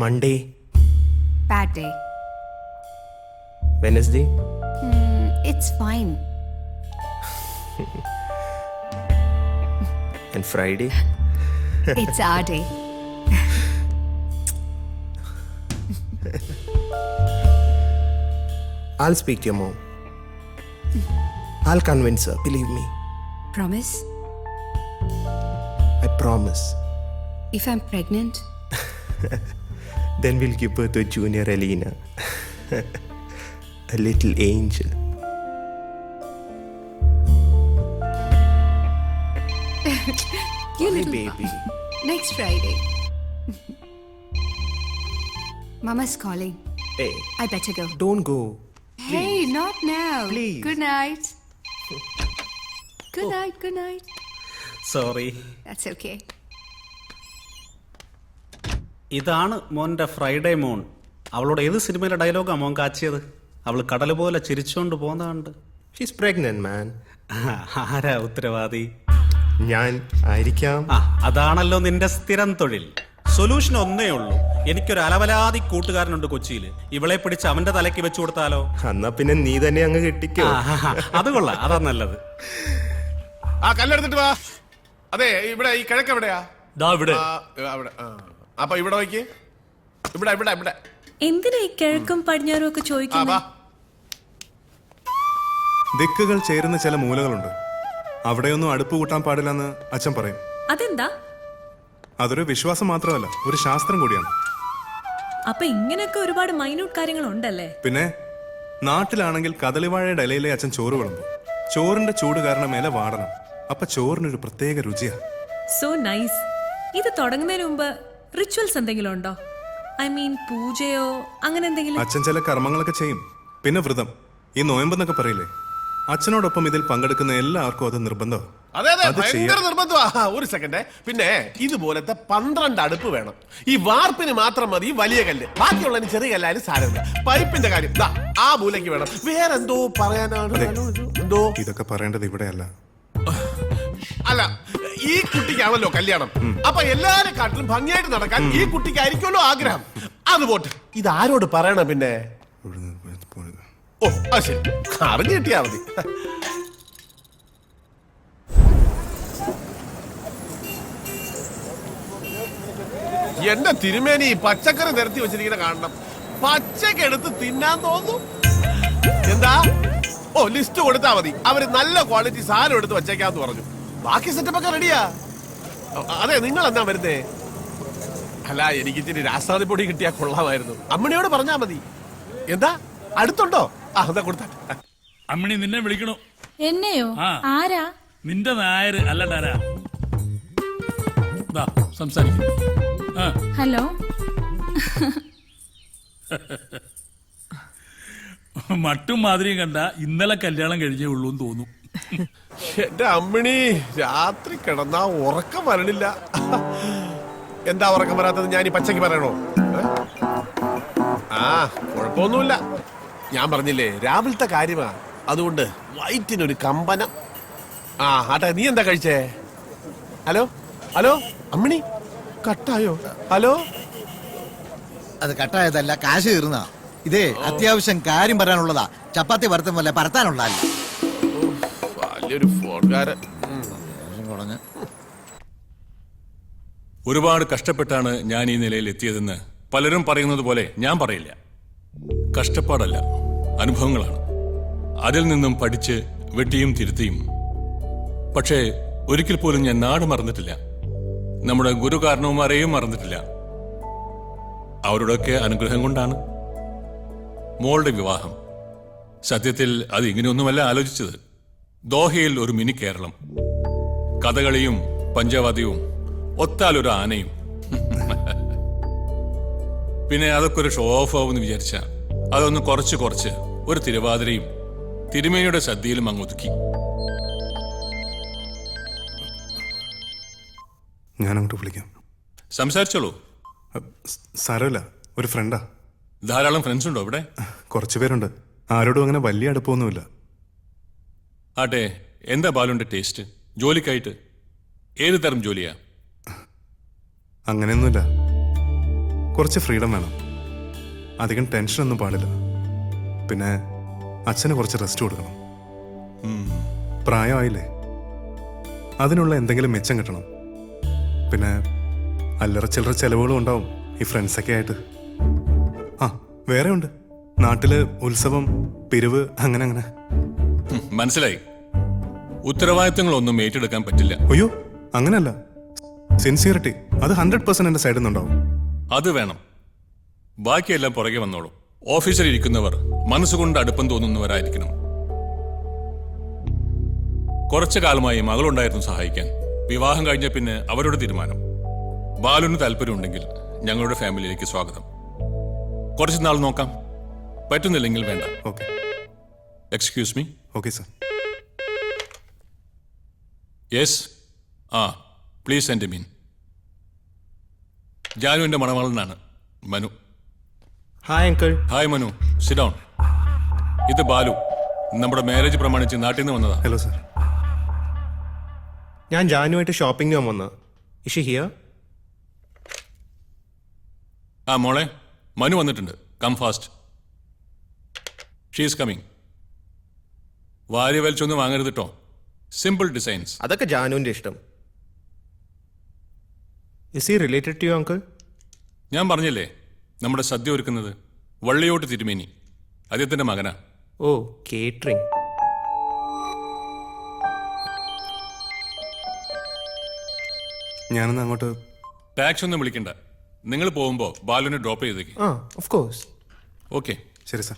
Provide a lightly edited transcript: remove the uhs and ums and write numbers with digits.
Monday. Bad day. Wednesday. It's fine. And Friday. It's our day. I'll speak to your mom. I'll convince her, believe me. Promise? I promise. If I'm pregnant? Then we'll give birth to a junior Alina. A little angel. You My little baby. Next Friday. Mama's calling. Hey, I better go. don't go. Hey, not now. Please. Good night. Good night, good night. Sorry. That's okay. ഇതാണ് മോൻ്റെ Friday മോൺ. അവളോട് ഏത് സിനിമയിലെ ഡയലോഗാണ് മോൻ കാച്ചിയത്? അവൾ കടൽ പോലെ ചിരിച്ചുകൊണ്ട് പോകുന്നതുണ്ട്. She's pregnant, man. ആരാ ഉത്തരവാദി? ഞാൻ ആയിരിക്കാം. അതാണല്ലോ നിന്റെ സ്ഥിരം തൊഴിൽ. സൊല്യൂഷൻ ഒന്നേ ഉള്ളൂ. എനിക്കൊരു അലവലാതി കൂട്ടുകാരനുണ്ട് കൊച്ചിയിൽ. ഇവളെ പിടിച്ച് അവന്റെ തലയ്ക്ക് വെച്ചു കൊടുത്താലോ? എന്നാ പിന്നെ നീ തന്നെ അങ്ങ് കെട്ടിക്കോ. അത് കൊള്ളാം, അതാ നല്ലത്. കല്ലെടുത്തിട്ട് വാ. അതെ, ഇവിടെ ഈ കിഴക്ക് എവിടെയാ? ഇവിടെ അവിടെ. അപ്പൊ ഇവിടെ നോക്കി. ഇവിടെ ഇവിടെ ഇവിടെ. എന്തിനാ ഈ കിഴക്കും പടിഞ്ഞാറും ഒക്കെ ചോദിക്കുന്നത്? ദിക്കുകൾ ചേരുന്ന ചില മൂലകളുണ്ട്. അവിടെയൊന്നും അടുപ്പ് കൂട്ടാൻ പാടില്ലെന്ന് അച്ഛൻ പറയും. അതെന്താ? അതൊരു വിശ്വാസം മാത്രമല്ല, ഒരു ശാസ്ത്രം കൂടിയാണ്. അപ്പൊ ഇങ്ങനെയൊക്കെ ഒരുപാട് മൈന്യൂട്ട് കാര്യങ്ങൾ ഉണ്ടല്ലേ? പിന്നെ നാട്ടിലാണെങ്കിൽ കദളിവാഴയുടെ ഇലയിലെ അച്ഛൻ ചോറ് വിളമ്പും. ചോറിന്റെ ചൂട് കാരണം ഇല വാടണം. അപ്പൊ ചോറിനൊരു പ്രത്യേക രുചിയാ. So nice. ഇത് തുടങ്ങുന്നതിന് മുമ്പ് റിച്വൽസ് എന്തെങ്കിലും ഉണ്ടോ? ഐ മീൻ പൂജയോ അങ്ങനെ എന്തെങ്കിലും? അച്ഛൻ ചില കർമ്മങ്ങളൊക്കെ ചെയ്യും. പിന്നെ വ്രതം, ഈ നോയമ്പെന്നൊക്കെ പറയില്ലേ, അച്ഛനോടൊപ്പം ഇതിൽ പങ്കെടുക്കുന്ന എല്ലാവർക്കും അത് നിർബന്ധമാണ്. അതെ അതെ, ഭയങ്കര നിർബന്ധമാ. ഒരു സെക്കൻഡ്. പിന്നെ ഇതുപോലത്തെ 12 അടുപ്പ് വേണം. ഈ വാർപ്പിന് മാത്രം മതി വലിയ കല്ല്, ബാക്കിയുള്ളതിന് ചെറിയ കല്ലായാലും സാരമില്ല. പൈപ്പിന്റെ കാര്യം ദാ ആ മൂലയ്ക്ക് വേണം. വേറെന്തോ പറയാനാണ്. എന്തോ ഇതൊക്കെ പറയേണ്ടത് ഇവിടെയല്ല. അല്ല, ഈ കുട്ടിക്കാണല്ലോ കല്യാണം. അപ്പൊ എല്ലാരും കാട്ടിലും ഭംഗിയായിട്ട് നടക്കാൻ ഈ കുട്ടിക്കായിരിക്കുമല്ലോ ആഗ്രഹം. അത് പോട്ടെ, ഇത് ആരോട് പറയണം പിന്നെ? ഓ ശരി, അറിഞ്ഞു കിട്ടിയാ മതി. എന്റെ തിരുമേനി പച്ചക്കറി നിരത്തി വെച്ചിരിക്കുന്ന കാണണം. പച്ചക്ക് എടുത്ത് തിന്നാൻ തോന്നുന്നു. എന്താ? ഓ, ലിസ്റ്റ് കൊടുത്താ മതി. അവര് നല്ല ക്വാളിറ്റി സാധനം എടുത്ത് വെച്ചേക്കാന്ന് പറഞ്ഞു. ബാക്കി സെറ്റപ്പ് ഒക്കെ റെഡിയാ. അതെ, നിങ്ങൾ എന്നാ വരുന്നേ? അല്ല, എനിക്ക് ഇച്ചിരി രാസാദി പൊടി കിട്ടിയാ കൊള്ളാമായിരുന്നു. അമ്മിണിയോട് പറഞ്ഞാ മതി. എന്താ അടുത്തുണ്ടോ? അതാ കൊടുത്താ. അമ്മിണി നിന്നെ വിളിക്കണോ? എന്നെയോ? ആരാ? നിന്റെ നായര് അല്ലടാരാ. സംസാരിക്കും. ഹലോ. മട്ടും മാതിരിയും കണ്ട ഇന്നലെ കല്യാണം കഴിഞ്ഞേ ഉള്ളൂ എന്ന് തോന്നും. എന്റെ അമ്മിണി രാത്രി കിടന്നാ ഉറക്കം വരണില്ല. എന്താ ഉറക്കം വരാത്തത്? ഞാൻ ഈ പച്ചക്ക് പറയണോ? കുഴപ്പമൊന്നുമില്ല. ഞാൻ പറഞ്ഞില്ലേ, രാവിലത്തെ കാര്യമാ. അതുകൊണ്ട് വയറ്റിനൊരു കമ്പനം. ആട്ടെ, നീ എന്താ കഴിച്ചേ? ഹലോ ഹലോ, അമ്മിണി കട്ടായോ? ഹലോ. അത് കട്ടായതല്ല, കാശ് തീർന്ന. ഇതേ അത്യാവശ്യം കാര്യം പറയാനുള്ളതാ. ചപ്പാത്തി പരത്തുമല്ല, പരത്താനുള്ളതല്ല. വലിയൊരു ഫോൺകാരൻ. ഒരുപാട് കഷ്ടപ്പെട്ടാണ് ഞാൻ ഈ നിലയിൽ എത്തിയതെന്ന് പലരും പറയുന്നത് പോലെ ഞാൻ പറയില്ല. കഷ്ടപ്പാടല്ല, അനുഭവങ്ങളാണ്. അതിൽ നിന്നും പഠിച്ച് വെട്ടിയും തിരുത്തിയും. പക്ഷേ ഒരിക്കൽ പോലും ഞാൻ നാട് മറന്നിട്ടില്ല. നമ്മുടെ ഗുരു കാരണവന്മാരെയും മറന്നിട്ടില്ല. അവരുടെയൊക്കെ അനുഗ്രഹം കൊണ്ടാണ് മോളുടെ വിവാഹം. സത്യത്തിൽ അത് ഇങ്ങനെയൊന്നുമല്ല ആലോചിച്ചത്. ദോഹയിൽ ഒരു മിനി കേരളം, കഥകളിയും പഞ്ചവാദ്യവും, ഒത്താലൊരു ആനയും. പിന്നെ അതൊക്കെ ഒരു ഷോ ഓഫ് ആവുമെന്ന് വിചാരിച്ച അതൊന്ന് കുറച്ച് ഒരു തിരുവാതിരയും തിരുമേനിയുടെ സദ്യയിലും അങ്ങ് ഒതുക്കി. ഞാനങ്ങോട്ട് വിളിക്കാം. സംസാരിച്ചോളൂ. സാരമില്ല, ഒരു ഫ്രണ്ടാ. ധാരാളം ഫ്രണ്ട്സ് ഉണ്ടോ ഇവിടെ? കുറച്ചു പേരുണ്ട്. ആരോടും അങ്ങനെ വലിയ അടുപ്പമൊന്നുമില്ല. ആട്ടെ, എന്താ ബാലുന്റെ ടേസ്റ്റ്? ജോലിക്കായിട്ട് ഏത് തരം ജോലിയാ? അങ്ങനെയൊന്നുമില്ല. കുറച്ച് ഫ്രീഡം വേണം. അധികം ടെൻഷനൊന്നും പാടില്ല. പിന്നെ അച്ഛന് കുറച്ച് റെസ്റ്റ് കൊടുക്കണം. പ്രായമായില്ലേ, അതിനുള്ള എന്തെങ്കിലും മെച്ചം കിട്ടണം. പിന്നെ അല്ലറ ചില്ലറ ചെലവുകളും ഉണ്ടാവും ഈ ഫ്രണ്ട്സൊക്കെ ആയിട്ട്. ആ വേറെ ഉണ്ട്, നാട്ടില് ഉത്സവം, പിരിവ്, അങ്ങനെ അങ്ങനെ. മനസ്സിലായി. ഉത്തരവാദിത്തങ്ങളൊന്നും ഏറ്റെടുക്കാൻ പറ്റില്ല. അയ്യോ അങ്ങനല്ല, സിൻസിയറിറ്റി അത് 100% എൻ്റെ സൈഡിൽ നിന്നുണ്ടാവും. അത് വേണം. ബാക്കിയെല്ലാം പുറകെ വന്നോളൂ. ഓഫീസിൽ ഇരിക്കുന്നവർ മനസ്സുകൊണ്ട് അടുപ്പം തോന്നുന്നവരായിരിക്കണം. കുറച്ചു കാലമായി മകളുണ്ടായിരുന്നു സഹായിക്കാൻ. വിവാഹം കഴിഞ്ഞ പിന്നെ അവരുടെ തീരുമാനം. ബാലുവിന് താല്പര്യമുണ്ടെങ്കിൽ ഞങ്ങളുടെ ഫാമിലിയിലേക്ക് സ്വാഗതം. കുറച്ച് നാൾ നോക്കാം, പറ്റുന്നില്ലെങ്കിൽ വേണ്ട. Okay. Excuse me. Okay sir. Yes. Please send him in. ജാനുവിന്റെ മണവാളനാണ് Manu. Hi uncle. Hi Manu, sit down. ഇത് ബാലു, നമ്മുടെ മാരേജ് പ്രമാണിച്ച് നാട്ടിൽ നിന്ന് വന്നതാ. Hello sir. ഞാൻ ജാനുമായിട്ട് ഷോപ്പിംഗ് ചെയ്യാൻ വന്ന. ഇഷ് ഹിയർ? മോളെ, മനു വന്നിട്ടുണ്ട്. Come fast. She's coming. വാരി വലിച്ചൊന്നും വാങ്ങരുത് കേട്ടോ. Simple designs. അതൊക്കെ ജാനുവിൻ്റെ ഇഷ്ടം. Is he related to you uncle? ഞാൻ പറഞ്ഞില്ലേ, നമ്മുടെ സദ്യ ഒരുക്കുന്നത് വള്ളിയോട്ട് തിരുമേനി, അദ്ദേഹത്തിന്റെ മകനാ. ഓ, കേറ്ററിംഗ്. ഞാനൊന്ന് അങ്ങോട്ട്. ടാക്സ് ഒന്നും വിളിക്കണ്ട. നിങ്ങൾ പോകുമ്പോൾ ബാലുവിനെ ഡ്രോപ്പ് ചെയ്തേക്ക്. Of course. ഓക്കെ. ശരി സർ.